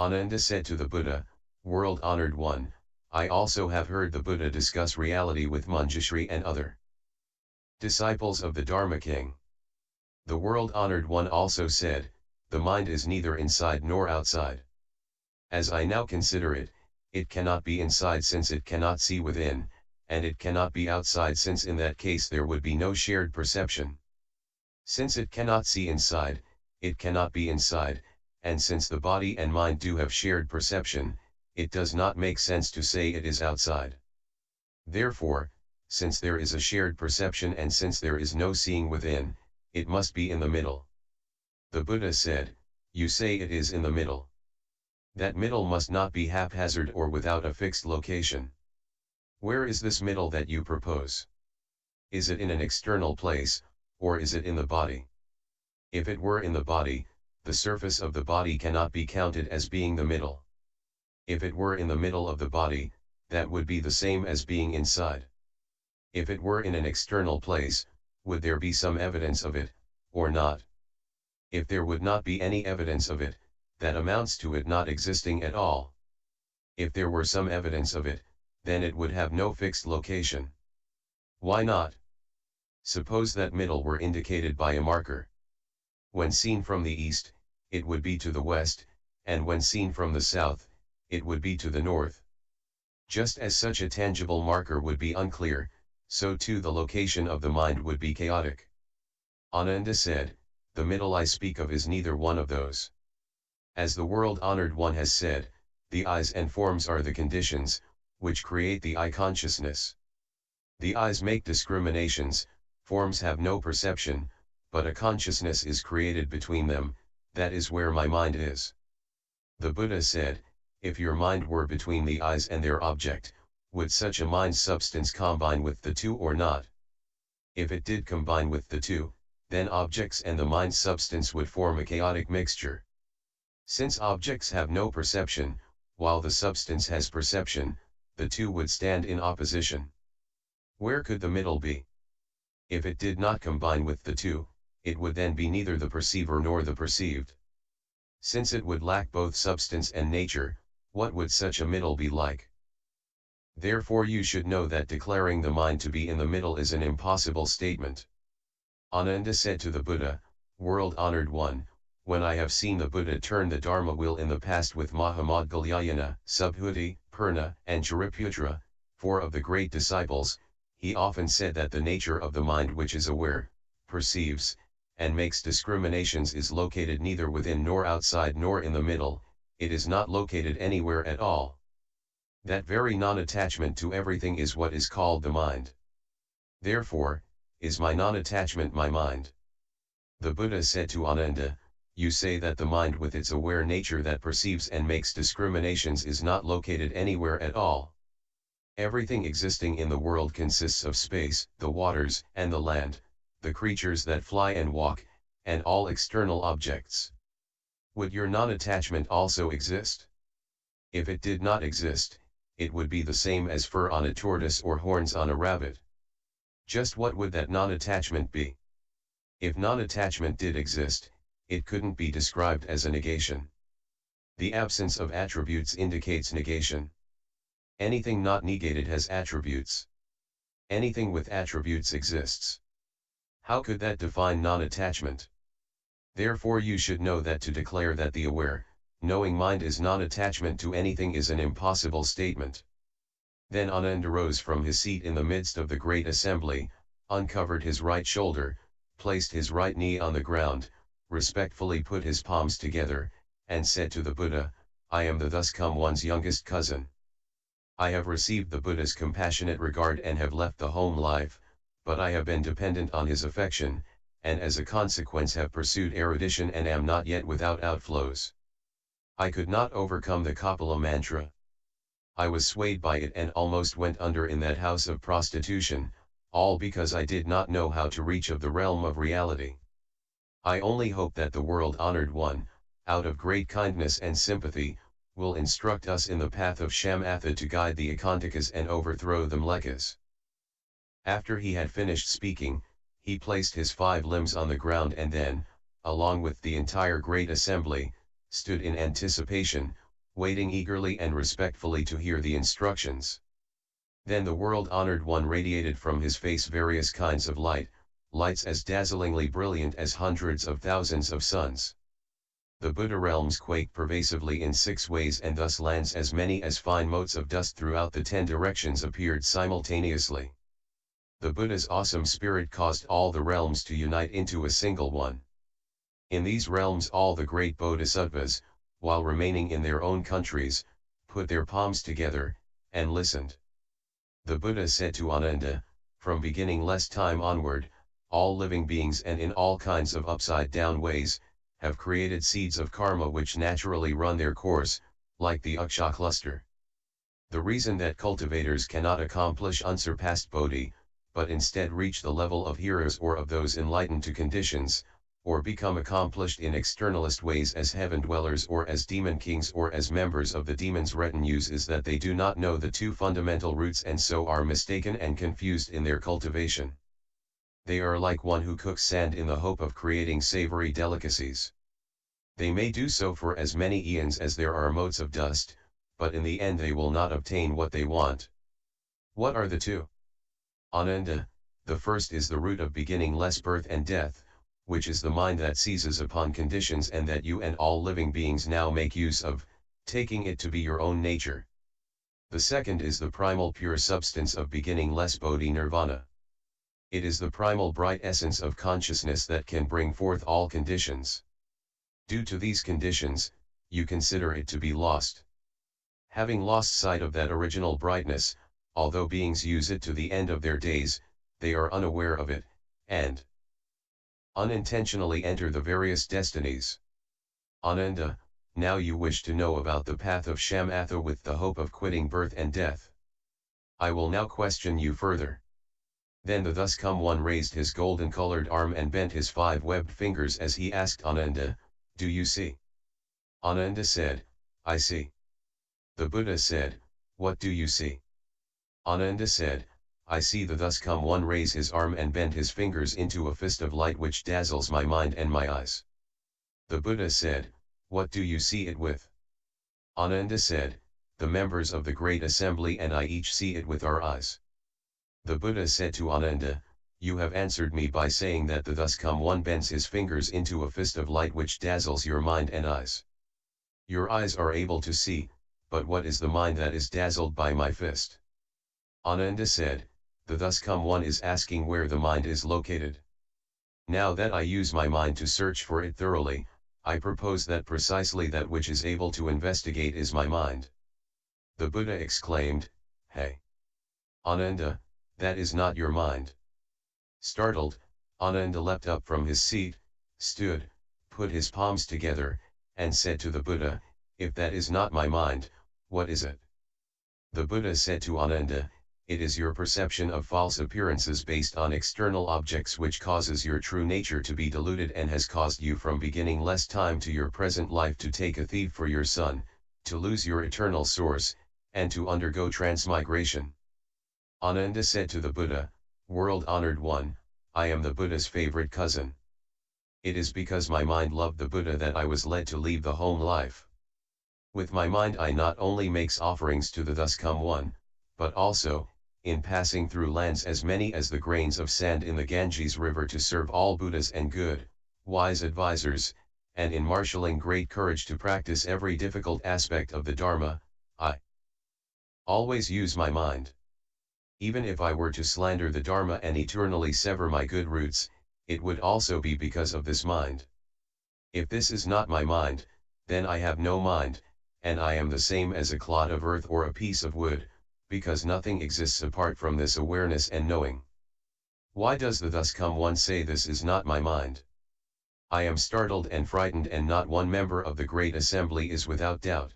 Ananda said to the Buddha, "World-honored one, I also have heard the Buddha discuss reality with Manjushri and other disciples of the Dharma king. The world-honored one also said, the mind is neither inside nor outside. As I now consider it, it cannot be inside since it cannot see within, and it cannot be outside since in that case there would be no shared perception. Since it cannot see inside, it cannot be inside, and since the body and mind do have shared perception, it does not make sense to say it is outside. Therefore, since there is a shared perception and since there is no seeing within, it must be in the middle." The Buddha said, "You say it is in the middle. That middle must not be haphazard or without a fixed location. Where is this middle that you propose? Is it in an external place, or is it in the body? If it were in the body, the surface of the body cannot be counted as being the middle. If it were in the middle of the body, that would be the same as being inside. If it were in an external place, would there be some evidence of it, or not? If there would not be any evidence of it, that amounts to it not existing at all. If there were some evidence of it, then it would have no fixed location. Why not? Suppose that middle were indicated by a marker. When seen from the east, it would be to the west, and when seen from the south, it would be to the north. Just as such a tangible marker would be unclear, so too the location of the mind would be chaotic." Ananda said, "The middle I speak of is neither one of those. As the world-honored one has said, the eyes and forms are the conditions, which create the I consciousness. The eyes make discriminations, forms have no perception, but a consciousness is created between them, that is where my mind is." The Buddha said, "If your mind were between the eyes and their object, would such a mind substance combine with the two or not? If it did combine with the two, then objects and the mind substance would form a chaotic mixture. Since objects have no perception, while the substance has perception, the two would stand in opposition. Where could the middle be? If it did not combine with the two, it would then be neither the perceiver nor the perceived. Since it would lack both substance and nature, what would such a middle be like? Therefore you should know that declaring the mind to be in the middle is an impossible statement." Ananda said to the Buddha, "World-honored one, when I have seen the Buddha turn the Dharma wheel in the past with Mahamoggallana, Subhuti, Purna, and Shariputra, 4 of the great disciples, he often said that the nature of the mind which is aware, perceives, and makes discriminations is located neither within nor outside nor in the middle, it is not located anywhere at all. That very non-attachment to everything is what is called the mind. Therefore, is my non-attachment my mind?" The Buddha said to Ananda, "You say that the mind with its aware nature that perceives and makes discriminations is not located anywhere at all. Everything existing in the world consists of space, the waters and the land, the creatures that fly and walk, and all external objects. Would your non-attachment also exist? If it did not exist, it would be the same as fur on a tortoise or horns on a rabbit. Just what would that non-attachment be? If non-attachment did exist, it couldn't be described as a negation. The absence of attributes indicates negation. Anything not negated has attributes. Anything with attributes exists. How could that define non-attachment? Therefore you should know that to declare that the aware, knowing mind is non-attachment to anything is an impossible statement." Then Ananda rose from his seat in the midst of the great assembly, uncovered his right shoulder, placed his right knee on the ground, respectfully put his palms together, and said to the Buddha, "I am the thus come one's youngest cousin. I have received the Buddha's compassionate regard and have left the home life, but I have been dependent on his affection, and as a consequence have pursued erudition and am not yet without outflows. I could not overcome the Kapala mantra. I was swayed by it and almost went under in that house of prostitution, all because I did not know how to reach of the realm of reality. I only hope that the world-honored one, out of great kindness and sympathy, will instruct us in the path of Shamatha to guide the Akantakas and overthrow the Mlekas." After he had finished speaking, he placed his 5 limbs on the ground and then, along with the entire great assembly, stood in anticipation, waiting eagerly and respectfully to hear the instructions. Then the world-honored one radiated from his face various kinds of lights as dazzlingly brilliant as hundreds of thousands of suns. The Buddha realms quaked pervasively in 6 ways, and thus lands as many as fine motes of dust throughout the 10 directions appeared simultaneously. The Buddha's awesome spirit caused all the realms to unite into a single one. In these realms all the great bodhisattvas, while remaining in their own countries, put their palms together, and listened. The Buddha said to Ananda, "From beginningless time onward, all living beings and in all kinds of upside-down ways, have created seeds of karma which naturally run their course, like the Akshak luster. The reason that cultivators cannot accomplish unsurpassed bodhi, but instead reach the level of heroes or of those enlightened to conditions, or become accomplished in externalist ways as heaven dwellers or as demon kings or as members of the demons' retinues, is that they do not know the 2 fundamental roots and so are mistaken and confused in their cultivation. They are like one who cooks sand in the hope of creating savory delicacies. They may do so for as many eons as there are motes of dust, but in the end they will not obtain what they want. What are the 2? Ananda, the first is the root of beginningless birth and death, which is the mind that seizes upon conditions and that you and all living beings now make use of, taking it to be your own nature. The second is the primal pure substance of beginningless bodhi nirvana. It is the primal bright essence of consciousness that can bring forth all conditions. Due to these conditions, you consider it to be lost. Having lost sight of that original brightness, although beings use it to the end of their days, they are unaware of it, and unintentionally enter the various destinies. Ananda, now you wish to know about the path of Shamatha with the hope of quitting birth and death. I will now question you further. Then the thus come one raised his golden-colored arm and bent his 5 webbed fingers as he asked Ananda, "Do you see?" Ananda said, "I see." The Buddha said, "What do you see?" Ananda said, "I see the thus come one raise his arm and bend his fingers into a fist of light which dazzles my mind and my eyes." The Buddha said, "What do you see it with?" Ananda said, "The members of the great assembly and I each see it with our eyes." The Buddha said to Ananda, "You have answered me by saying that the thus come one bends his fingers into a fist of light which dazzles your mind and eyes. Your eyes are able to see, but what is the mind that is dazzled by my fist?" Ananda said, "The thus come one is asking where the mind is located. Now that I use my mind to search for it thoroughly, I propose that precisely that which is able to investigate is my mind." The Buddha exclaimed, "Hey! Ananda, that is not your mind." Startled, Ananda leapt up from his seat, stood, put his palms together, and said to the Buddha, "If that is not my mind, what is it?" The Buddha said to Ananda, "It is your perception of false appearances based on external objects which causes your true nature to be diluted and has caused you from beginningless time to your present life to take a thief for your son, to lose your eternal source, and to undergo transmigration." Ananda said to the Buddha, "World-honored one, I am the Buddha's favorite cousin. It is because my mind loved the Buddha that I was led to leave the home life. With my mind I not only makes offerings to the thus come one, but also, in passing through lands as many as the grains of sand in the Ganges river to serve all Buddhas and good, wise advisors, and in marshalling great courage to practice every difficult aspect of the Dharma, I always use my mind. Even if I were to slander the Dharma and eternally sever my good roots, it would also be because of this mind. If this is not my mind, then I have no mind, and I am the same as a clod of earth or a piece of wood, because nothing exists apart from this awareness and knowing. Why does the thus come one say this is not my mind? I am startled and frightened, and not one member of the great assembly is without doubt.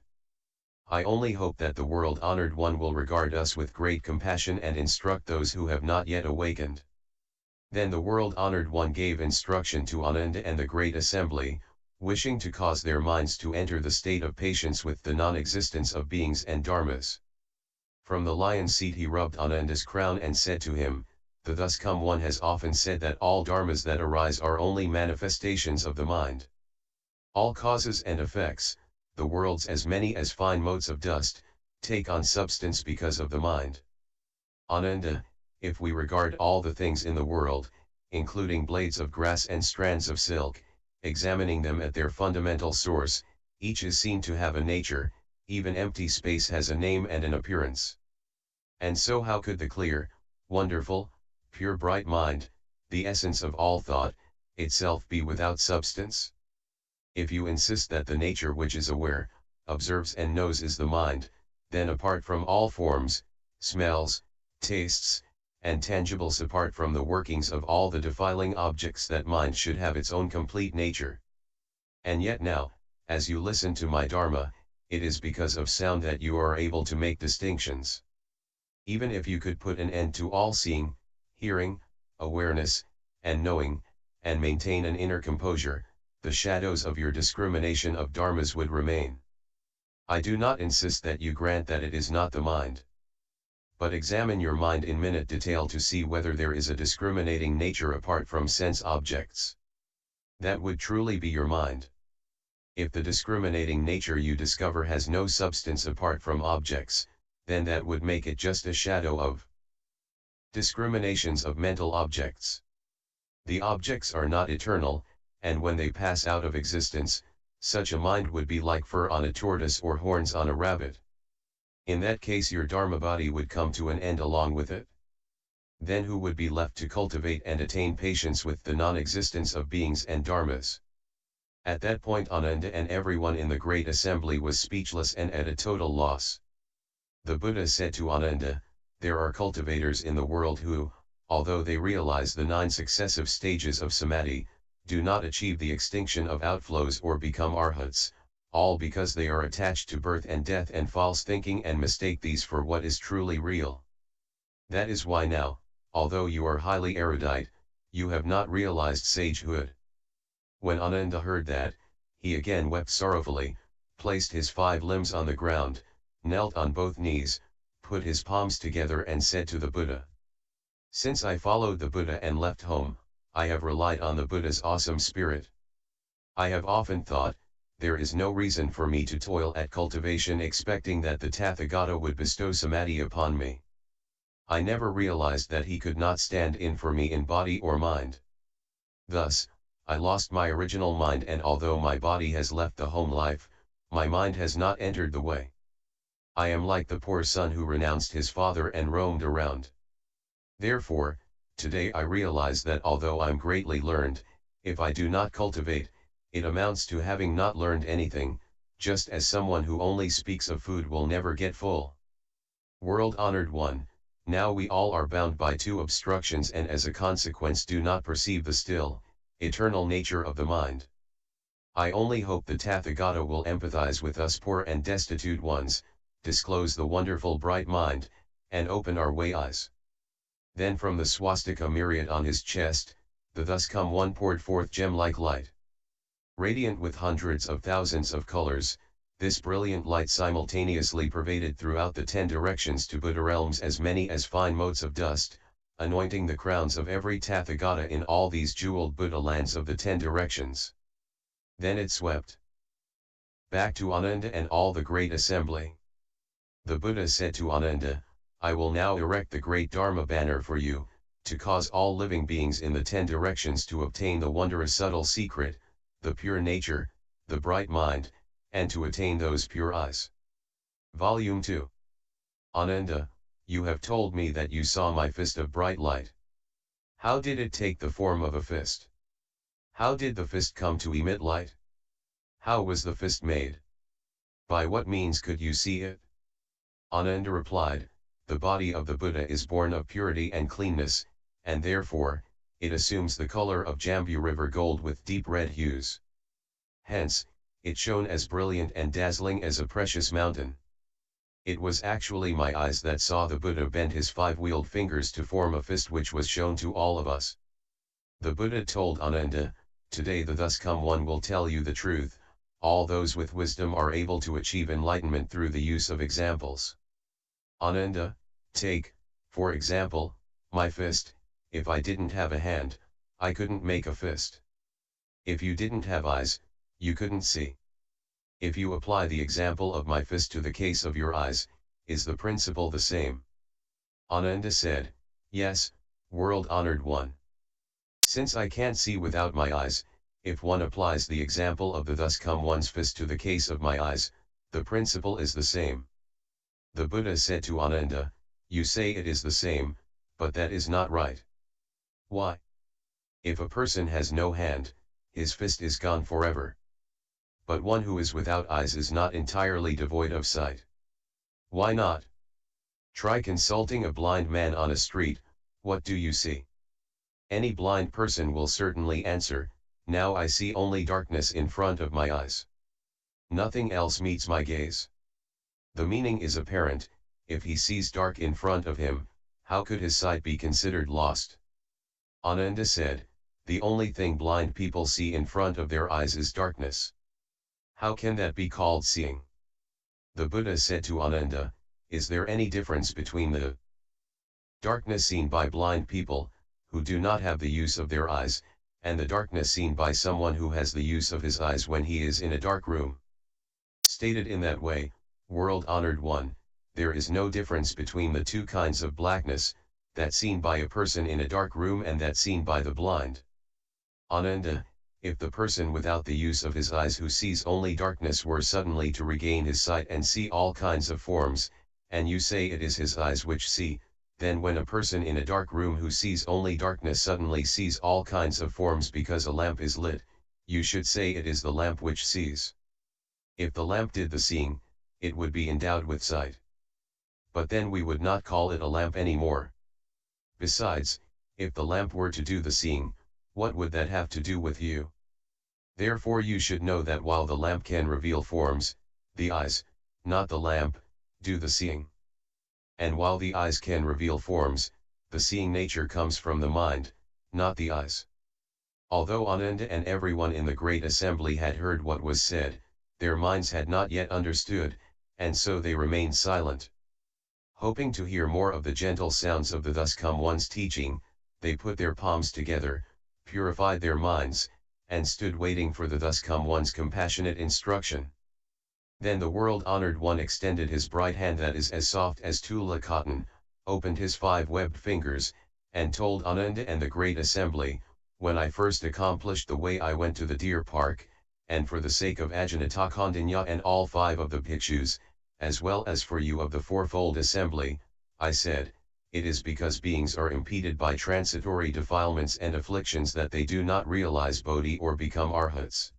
I only hope that the world-honored one will regard us with great compassion and instruct those who have not yet awakened." Then the world-honored one gave instruction to Ananda and the great assembly, wishing to cause their minds to enter the state of patience with the non-existence of beings and dharmas. From the lion's seat he rubbed Ananda's crown and said to him, "The thus come one has often said that all dharmas that arise are only manifestations of the mind. All causes and effects, the worlds as many as fine motes of dust, take on substance because of the mind. Ananda, if we regard all the things in the world, including blades of grass and strands of silk, examining them at their fundamental source, each is seen to have a nature, even empty space has a name and an appearance. And so how could the clear, wonderful, pure bright mind, the essence of all thought, itself be without substance? If you insist that the nature which is aware, observes and knows is the mind, then apart from all forms, smells, tastes, and tangibles, apart from the workings of all the defiling objects, that mind should have its own complete nature. And yet now, as you listen to my Dharma, it is because of sound that you are able to make distinctions. Even if you could put an end to all seeing, hearing, awareness, and knowing, and maintain an inner composure, the shadows of your discrimination of dharmas would remain. I do not insist that you grant that it is not the mind. But examine your mind in minute detail to see whether there is a discriminating nature apart from sense objects. That would truly be your mind. If the discriminating nature you discover has no substance apart from objects, then that would make it just a shadow of discriminations of mental objects. The objects are not eternal, and when they pass out of existence, such a mind would be like fur on a tortoise or horns on a rabbit. In that case your Dharma body would come to an end along with it. Then who would be left to cultivate and attain patience with the non-existence of beings and dharmas? At that point Ananda and everyone in the great assembly was speechless and at a total loss. The Buddha said to Ananda, "There are cultivators in the world who, although they realize the 9 successive stages of samadhi, do not achieve the extinction of outflows or become arhats, all because they are attached to birth and death and false thinking and mistake these for what is truly real. That is why now, although you are highly erudite, you have not realized sagehood." When Ananda heard that, he again wept sorrowfully, placed his 5 limbs on the ground, knelt on both knees, put his palms together and said to the Buddha, "Since I followed the Buddha and left home, I have relied on the Buddha's awesome spirit. I have often thought, there is no reason for me to toil at cultivation expecting that the Tathagata would bestow samadhi upon me. I never realized that he could not stand in for me in body or mind. Thus, I lost my original mind, and although my body has left the home life, my mind has not entered the way. I am like the poor son who renounced his father and roamed around. Therefore, today I realize that although I'm greatly learned, if I do not cultivate, it amounts to having not learned anything, just as someone who only speaks of food will never get full. World-honored one, now we all are bound by 2 obstructions and as a consequence do not perceive the still, eternal nature of the mind. I only hope the Tathagata will empathize with us poor and destitute ones, disclose the wonderful bright mind, and open our way eyes." Then from the swastika myriad on his chest, the thus come one poured forth gem-like light. Radiant with hundreds of thousands of colors, this brilliant light simultaneously pervaded throughout the 10 directions to Buddha realms as many as fine motes of dust, anointing the crowns of every Tathagata in all these jeweled Buddha lands of the 10 directions. Then it swept back to Ananda and all the great assembly. The Buddha said to Ananda, "I will now erect the great Dharma banner for you, to cause all living beings in the 10 directions to obtain the wondrous subtle secret, the pure nature, the bright mind, and to attain those pure eyes." Volume 2. Ananda, you have told me that you saw my fist of bright light. How did it take the form of a fist? How did the fist come to emit light? How was the fist made? By what means could you see it? Ananda replied, "The body of the Buddha is born of purity and cleanness, and therefore, it assumes the color of Jambu river gold with deep red hues. Hence, it shone as brilliant and dazzling as a precious mountain. It was actually my eyes that saw the Buddha bend his 5-wheeled fingers to form a fist which was shown to all of us." The Buddha told Ananda, "Today the thus come one will tell you the truth, all those with wisdom are able to achieve enlightenment through the use of examples. Ananda, take, for example, my fist. If I didn't have a hand, I couldn't make a fist. If you didn't have eyes, you couldn't see. If you apply the example of my fist to the case of your eyes, is the principle the same? Ananda said, yes, world-honored one. Since I can't see without my eyes, if one applies the example of the thus come one's fist to the case of my eyes, the principle is the same. The Buddha said to Ananda, you say it is the same, but that is not right. Why? If a person has no hand, his fist is gone forever. But one who is without eyes is not entirely devoid of sight. Why not? Try consulting a blind man on a street, what do you see? Any blind person will certainly answer, now I see only darkness in front of my eyes. Nothing else meets my gaze. The meaning is apparent, if he sees dark in front of him, how could his sight be considered lost? Ananda said, the only thing blind people see in front of their eyes is darkness. How can that be called seeing? The Buddha said to Ananda, is there any difference between the darkness seen by blind people, who do not have the use of their eyes, and the darkness seen by someone who has the use of his eyes when he is in a dark room? Stated in that way, world-honored one, there is no difference between the two kinds of blackness, that seen by a person in a dark room and that seen by the blind. Ananda, if the person without the use of his eyes who sees only darkness were suddenly to regain his sight and see all kinds of forms, and you say it is his eyes which see, then when a person in a dark room who sees only darkness suddenly sees all kinds of forms because a lamp is lit, you should say it is the lamp which sees. If the lamp did the seeing, it would be endowed with sight. But then we would not call it a lamp anymore. Besides, if the lamp were to do the seeing, what would that have to do with you? Therefore you should know that while the lamp can reveal forms, the eyes, not the lamp, do the seeing. And while the eyes can reveal forms, the seeing nature comes from the mind, not the eyes. Although Ananda and everyone in the great assembly had heard what was said, their minds had not yet understood, and so they remained silent. Hoping to hear more of the gentle sounds of the thus come one's teaching, they put their palms together, purified their minds, and stood waiting for the thus come one's compassionate instruction. Then the world-honored one extended his bright hand that is as soft as tula cotton, opened his 5 webbed fingers, and told Ananda and the great assembly, when I first accomplished the way I went to the deer park, and for the sake of Ajahata Kondanya and all 5 of the bhikshus, as well as for you of the fourfold assembly, I said, it is because beings are impeded by transitory defilements and afflictions that they do not realize Bodhi or become arhats.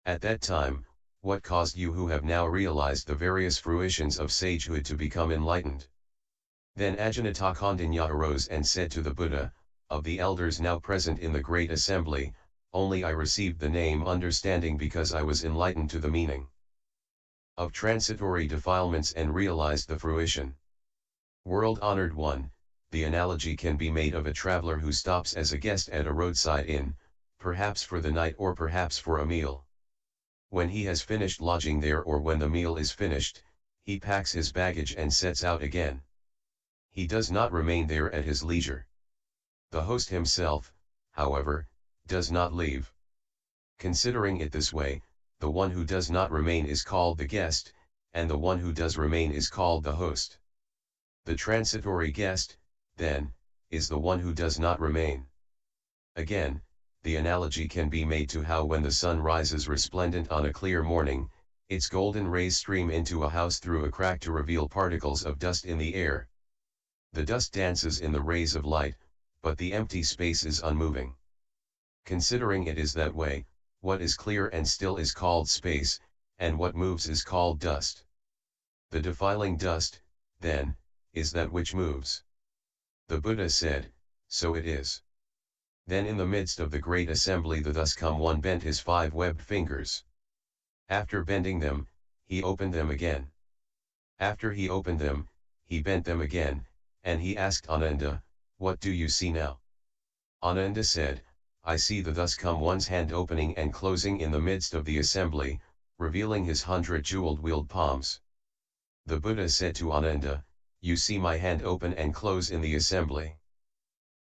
At that time, what caused you who have now realized the various fruitions of sagehood to become enlightened? Then Ajahata Kondanya arose and said to the Buddha, of the elders now present in the great assembly, only I received the name understanding because I was enlightened to the meaning of transitory defilements and realized the fruition. World-honored one, the analogy can be made of a traveler who stops as a guest at a roadside inn, perhaps for the night or perhaps for a meal. When he has finished lodging there or when the meal is finished, he packs his baggage and sets out again. He does not remain there at his leisure. The host himself, however, does not leave. Considering it this way, the one who does not remain is called the guest, and the one who does remain is called the host. The transitory guest, then, is the one who does not remain. Again, the analogy can be made to how when the sun rises resplendent on a clear morning, its golden rays stream into a house through a crack to reveal particles of dust in the air. The dust dances in the rays of light, but the empty space is unmoving. Considering it is that way, what is clear and still is called space, and what moves is called dust. The defiling dust, then, is that which moves. The Buddha said, so it is. Then in the midst of the great assembly the thus come one bent his 5 webbed fingers. After bending them, he opened them again. After he opened them, he bent them again, and he asked Ananda, what do you see now? Ananda said, I see the thus come one's hand opening and closing in the midst of the assembly, revealing his 100 jeweled wheeled palms. The Buddha said to Ananda, you see my hand open and close in the assembly.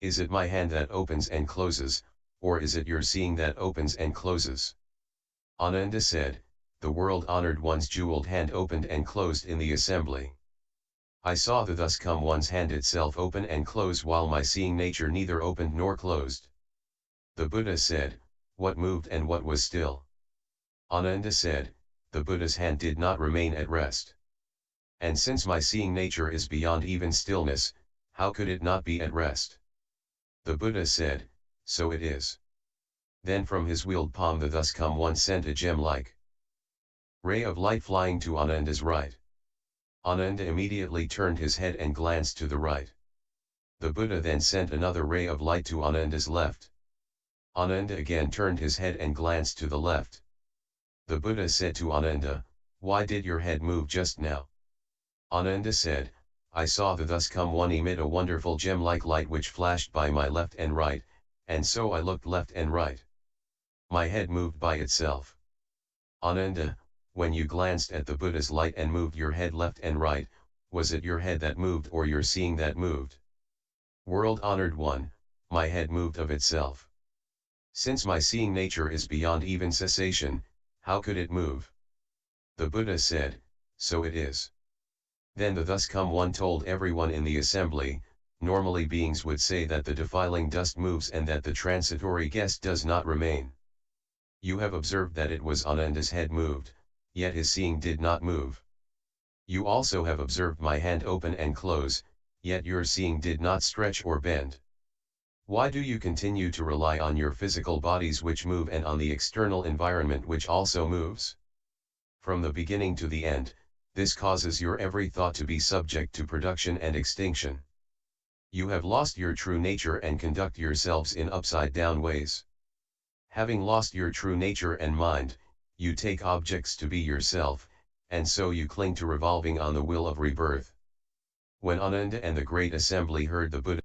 Is it my hand that opens and closes, or is it your seeing that opens and closes? Ananda said, the world-honored one's jeweled hand opened and closed in the assembly. I saw the thus come one's hand itself open and close while my seeing nature neither opened nor closed. The Buddha said, what moved and what was still? Ananda said, the Buddha's hand did not remain at rest. And since my seeing nature is beyond even stillness, how could it not be at rest? The Buddha said, so it is. Then from his wheeled palm the thus come one sent a gem-like ray of light flying to Ananda's right. Ananda immediately turned his head and glanced to the right. The Buddha then sent another ray of light to Ananda's left. Ananda again turned his head and glanced to the left. The Buddha said to Ananda, why did your head move just now? Ananda said, I saw the thus come one emit a wonderful gem-like light which flashed by my left and right, and so I looked left and right. My head moved by itself. Ananda, when you glanced at the Buddha's light and moved your head left and right, was it your head that moved or your seeing that moved? World-honored one, my head moved of itself. Since my seeing nature is beyond even cessation, how could it move? The Buddha said, so it is. Then the thus come one told everyone in the assembly, normally beings would say that the defiling dust moves and that the transitory guest does not remain. You have observed that it was Ananda's head moved, yet his seeing did not move. You also have observed my hand open and close, yet your seeing did not stretch or bend. Why do you continue to rely on your physical bodies which move and on the external environment which also moves? From the beginning to the end, this causes your every thought to be subject to production and extinction. You have lost your true nature and conduct yourselves in upside-down ways. Having lost your true nature and mind, you take objects to be yourself, and so you cling to revolving on the wheel of rebirth. When Ananda and the great assembly heard the Buddha